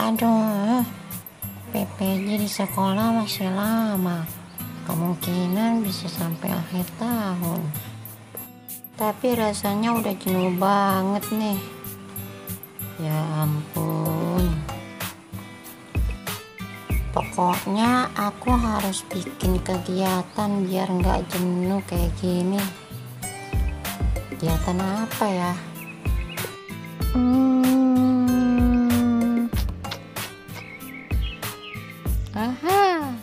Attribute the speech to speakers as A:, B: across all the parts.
A: Aduh, PPJ di sekolah masih lama. Kemungkinan bisa sampai akhir tahun. Tapi rasanya udah jenuh banget nih. Ya ampun. Pokoknya aku harus bikin kegiatan biar nggak jenuh kayak gini. Kegiatan apa ya? Aha,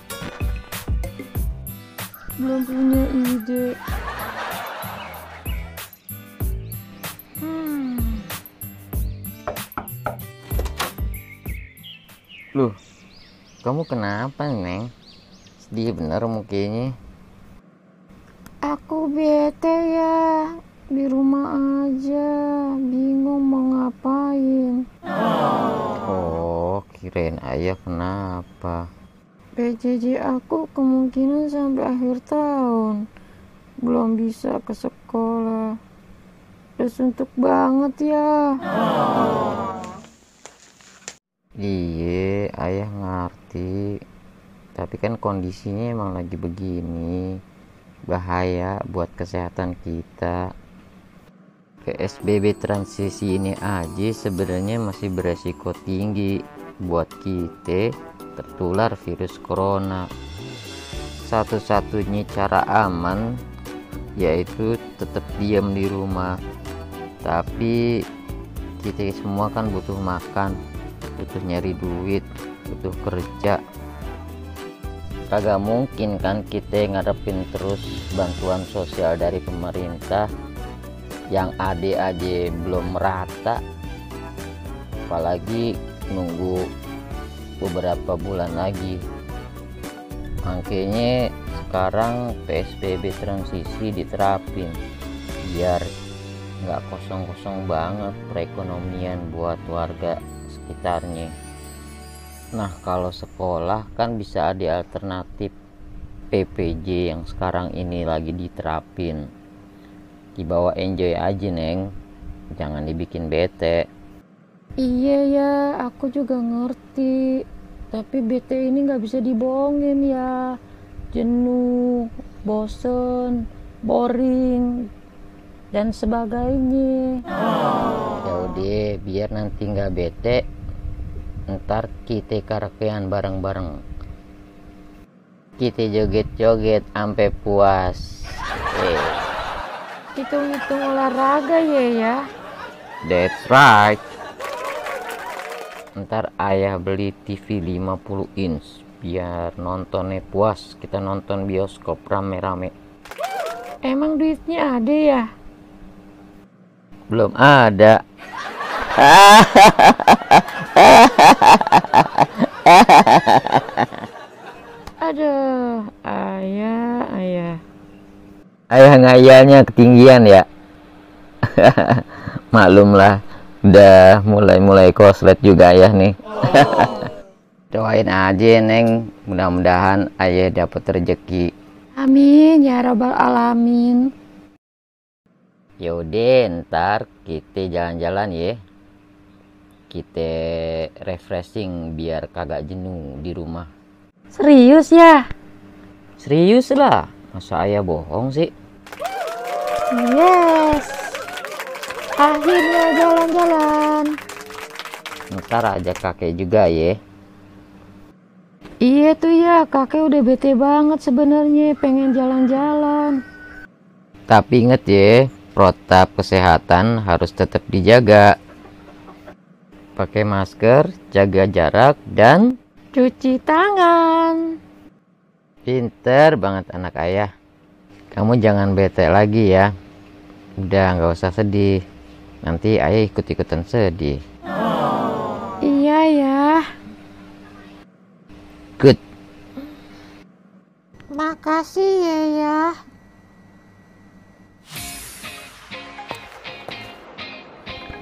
B: Belum punya ide.
C: Loh, kamu kenapa, Neng? Sedih bener mukanya.
B: Aku bete ya, di rumah aja, bingung mau ngapain.
C: Oh, kirain ayah kenapa?
B: PJJ aku kemungkinan sampai akhir tahun. Belum bisa ke sekolah. Udah suntuk banget ya.
C: Iya, ayah ngerti. Tapi kan kondisinya emang lagi begini. Bahaya buat kesehatan kita. PSBB transisi ini aja sebenarnya masih beresiko tinggi buat kita tertular virus corona. Satu-satunya cara aman yaitu tetap diam di rumah. Tapi kita semua kan butuh makan, butuh nyari duit, butuh kerja. Kagak mungkin kan kita ngarepin terus bantuan sosial dari pemerintah yang ada aja belum merata, apalagi nunggu beberapa bulan lagi. Makanya sekarang PSBB transisi diterapin biar nggak kosong-kosong banget perekonomian buat warga sekitarnya. Nah, kalau sekolah kan bisa ada alternatif PPJ yang sekarang ini lagi diterapin. Dibawa enjoy aja, Neng, jangan dibikin bete.
B: Iya ya, aku juga ngerti. Tapi bete ini nggak bisa dibohongin ya. Jenuh, bosen, boring, dan sebagainya.
C: Ya udah, biar nanti nggak bete, ntar kita karaokean bareng-bareng. Kita joget-joget sampai puas.
B: Hitung-hitung olahraga ya.
C: That's right. Ntar ayah beli TV 50 inch biar nontonnya puas. Kita nonton bioskop rame-rame.
B: Emang duitnya ada ya?
C: Belum ada.
B: Aduh, ayah.
C: Ayah ngayalnya ketinggian ya. Maklumlah, udah mulai koslet juga ayah nih. Doain aja, Neng, mudah-mudahan ayah dapat rezeki.
B: Amin ya rabbal alamin.
C: Yaudah, ntar kita jalan-jalan ya. Kita refreshing biar kagak jenuh di rumah.
B: Serius ya?
C: Serius lah, masa ayah bohong sih?
B: Yes. Akhirnya jalan-jalan.
C: Ntar ajak kakek juga ya.
B: Iya tuh ya, kakek udah bete banget sebenarnya pengen jalan-jalan.
C: Tapi inget ya, protap kesehatan harus tetap dijaga. Pakai masker, jaga jarak, dan
B: Cuci tangan.
C: pinter banget anak ayah. Kamu jangan bete lagi ya. Udah nggak usah sedih. Nanti ayah ikut-ikutan sedih.
B: Iya ya.
C: Good.
B: Makasih ya.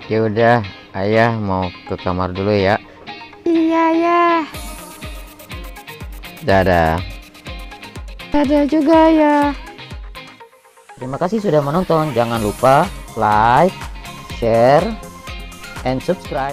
C: Ya udah, ayah mau ke kamar dulu ya.
B: Iya ya.
C: Dadah.
B: Ada juga ya.
C: Terima kasih sudah menonton. Jangan lupa like, share, and subscribe.